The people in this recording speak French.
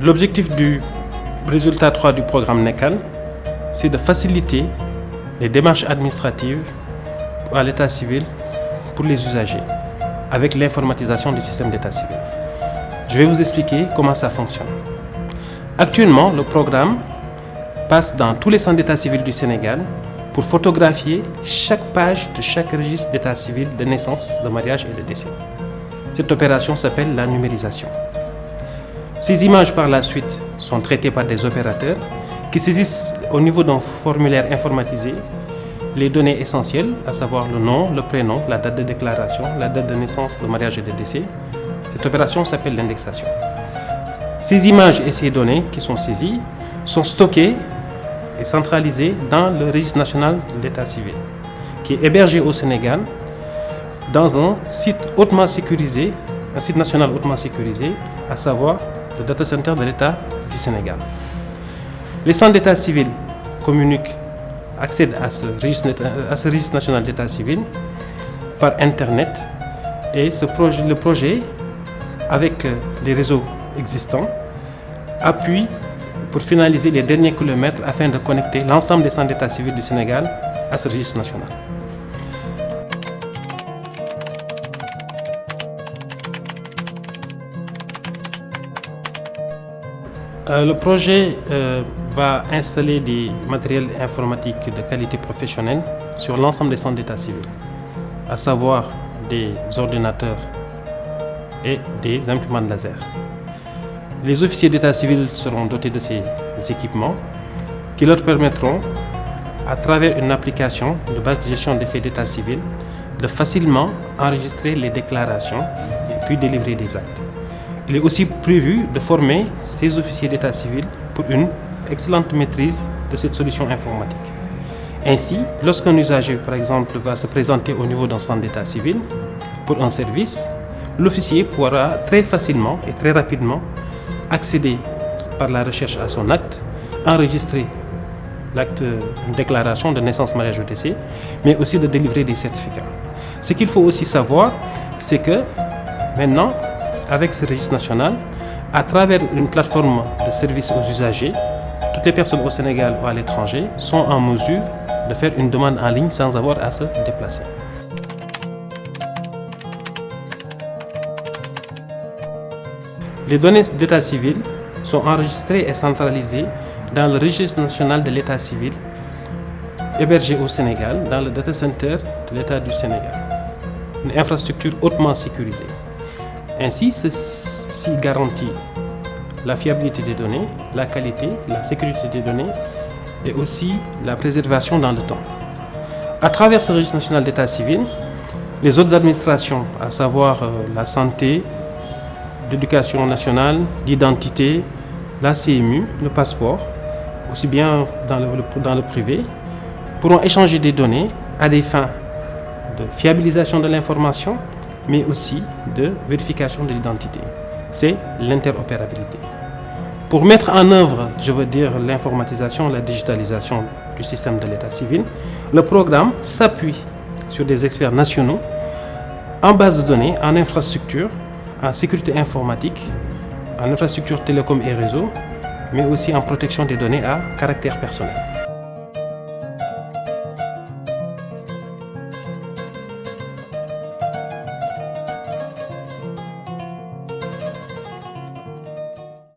L'objectif du résultat 3 du programme NECAN, c'est de faciliter les démarches administratives à l'état civil pour les usagers avec l'informatisation du système d'état civil. Je vais vous expliquer comment ça fonctionne. Actuellement, le programme passe dans tous les centres d'état civil du Sénégal pour photographier chaque page de chaque registre d'état civil de naissance, de mariage et de décès. Cette opération s'appelle la numérisation. Ces images par la suite sont traitées par des opérateurs qui saisissent au niveau d'un formulaire informatisé les données essentielles, à savoir le nom, le prénom, la date de déclaration, la date de naissance, de mariage et de décès. Cette opération s'appelle l'indexation. Ces images et ces données qui sont saisies sont stockées et centralisées dans le registre national de l'état civil, qui est hébergé au Sénégal dans un site hautement sécurisé, un site national hautement sécurisé, à savoir le data center de l'État du Sénégal. Les centres d'état civil accèdent à ce registre national d'état civil par Internet et le projet, avec les réseaux existants, appuie pour finaliser les derniers kilomètres afin de connecter l'ensemble des centres d'état civil du Sénégal à ce registre national. Le projet va installer des matériels informatiques de qualité professionnelle sur l'ensemble des centres d'état civil, à savoir des ordinateurs et des imprimantes laser. Les officiers d'état civil seront dotés de ces équipements qui leur permettront, à travers une application de base de gestion des faits d'état civil, de facilement enregistrer les déclarations et puis délivrer des actes. Il est aussi prévu de former ces officiers d'état civil pour une excellente maîtrise de cette solution informatique. Ainsi, lorsqu'un usager, par exemple, va se présenter au niveau d'un centre d'état civil pour un service, l'officier pourra très facilement et très rapidement accéder par la recherche à son acte, enregistrer l'acte de déclaration de naissance, mariage ou décès, mais aussi de délivrer des certificats. Ce qu'il faut aussi savoir, c'est que maintenant, avec ce registre national, à travers une plateforme de service aux usagers, toutes les personnes au Sénégal ou à l'étranger sont en mesure de faire une demande en ligne sans avoir à se déplacer. Les données d'état civil sont enregistrées et centralisées dans le registre national de l'état civil hébergé au Sénégal dans le data center de l'État du Sénégal, une infrastructure hautement sécurisée. Ainsi, ceci garantit la fiabilité des données, la qualité, la sécurité des données et aussi la préservation dans le temps. À travers ce registre national d'état civil, les autres administrations, à savoir la santé, l'éducation nationale, l'identité, la CMU, le passeport, aussi bien dans le privé, pourront échanger des données à des fins de fiabilisation de l'information, mais aussi de vérification de l'identité. C'est l'interopérabilité. Pour mettre en œuvre, je veux dire, l'informatisation, la digitalisation du système de l'état civil, le programme s'appuie sur des experts nationaux en base de données, en infrastructure, en sécurité informatique, en infrastructure télécom et réseau, mais aussi en protection des données à caractère personnel.